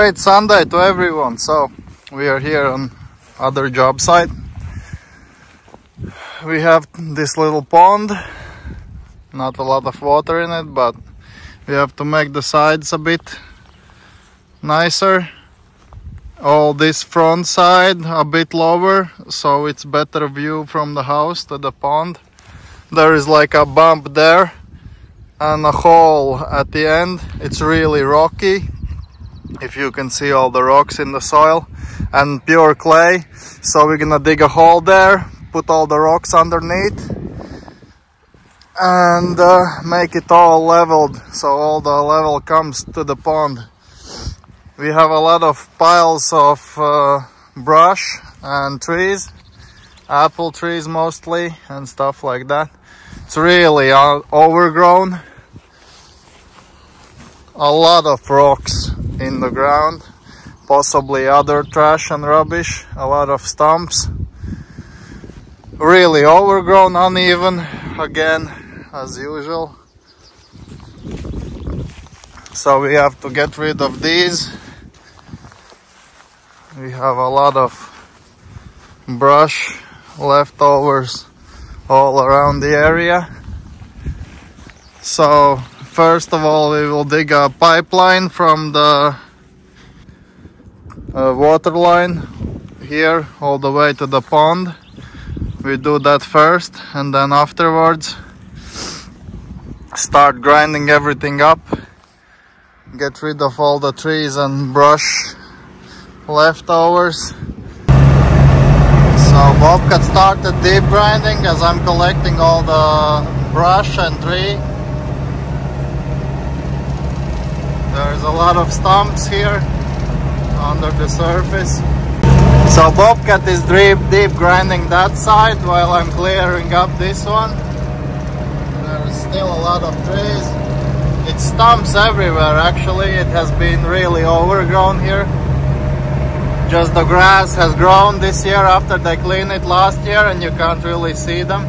great Sunday to everyone. So we are here on other job site. We have this little pond, not a lot of water in it, but we have to make the sides a bit nicer. All this front side a bit lower, so it's better view from the house to the pond. There is like a bump there and a hole at the end. It's really rocky, if you can see all the rocks in the soil, and pure clay. So we're gonna dig a hole there, put all the rocks underneath, and make it all leveled, so all the level comes to the pond. We have a lot of piles of brush and trees, apple trees mostly, and stuff like that. It's really overgrown. A lot of rocks in the ground, possibly other trash and rubbish, a lot of stumps. Really overgrown, uneven, again, as usual. So we have to get rid of these. We have a lot of brush, leftovers all around the area. So first of all, we will dig a pipeline from the water line here all the way to the pond. We do that first, and then afterwards start grinding everything up, get rid of all the trees and brush leftovers. So Bobcat started deep grinding as I'm collecting all the brush and tree. There's a lot of stumps here under the surface. So Bobcat is deep grinding that side while I'm clearing up this one. There's still a lot of trees. It's stumps everywhere actually. It has been really overgrown here. Just the grass has grown this year after they cleaned it last year, and you can't really see them.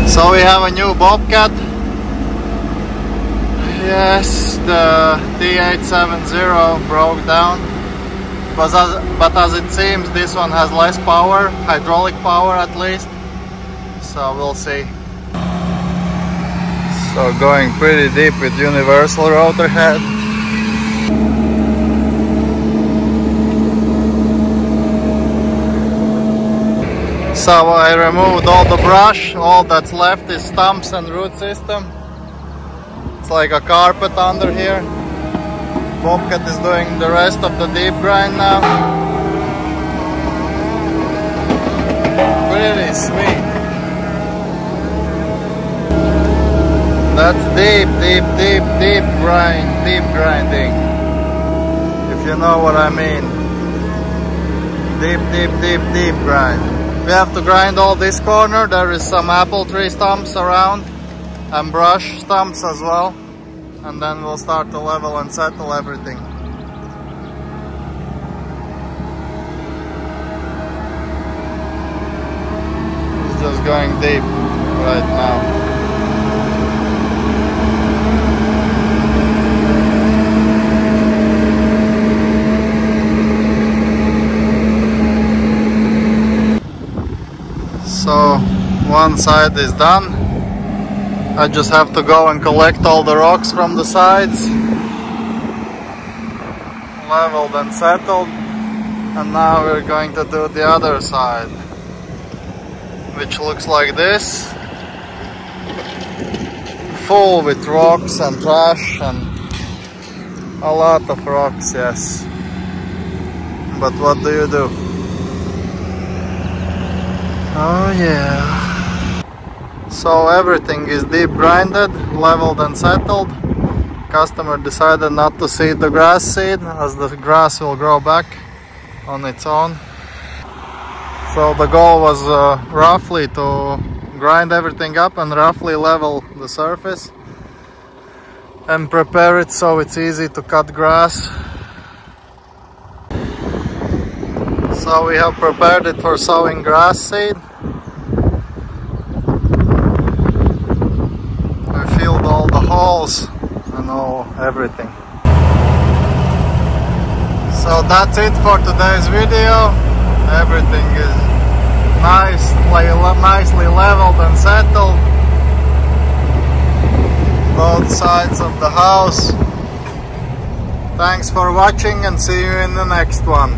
So we have a new Bobcat. Yes, the T870 broke down. But as it seems, this one has less power, hydraulic power at least. So we'll see. So going pretty deep with universal rotor head. So I removed all the brush. All that's left is stumps and root system. It's like a carpet under here. Bobcat is doing the rest of the deep grind now. Pretty sweet. That's deep grinding. If you know what I mean. Deep grind. We have to grind all this corner. There is some apple tree stumps around and brush stumps as well. And then we'll start to level and settle everything. It's just going deep right now. So one side is done. I just have to go and collect all the rocks from the sides, leveled and settled, and now we're going to do the other side, which looks like this, full with rocks and trash and a lot of rocks, yes. But what do you do? Oh yeah. So everything is deep grinded, leveled and settled. Customer decided not to seed the grass seed, as the grass will grow back on its own. So the goal was roughly to grind everything up and roughly level the surface and prepare it so it's easy to cut grass So we have prepared it for sowing grass seed. We filled all the holes and everything. So that's it for today's video. Everything is nicely leveled and settled. Both sides of the house. Thanks for watching and see you in the next one.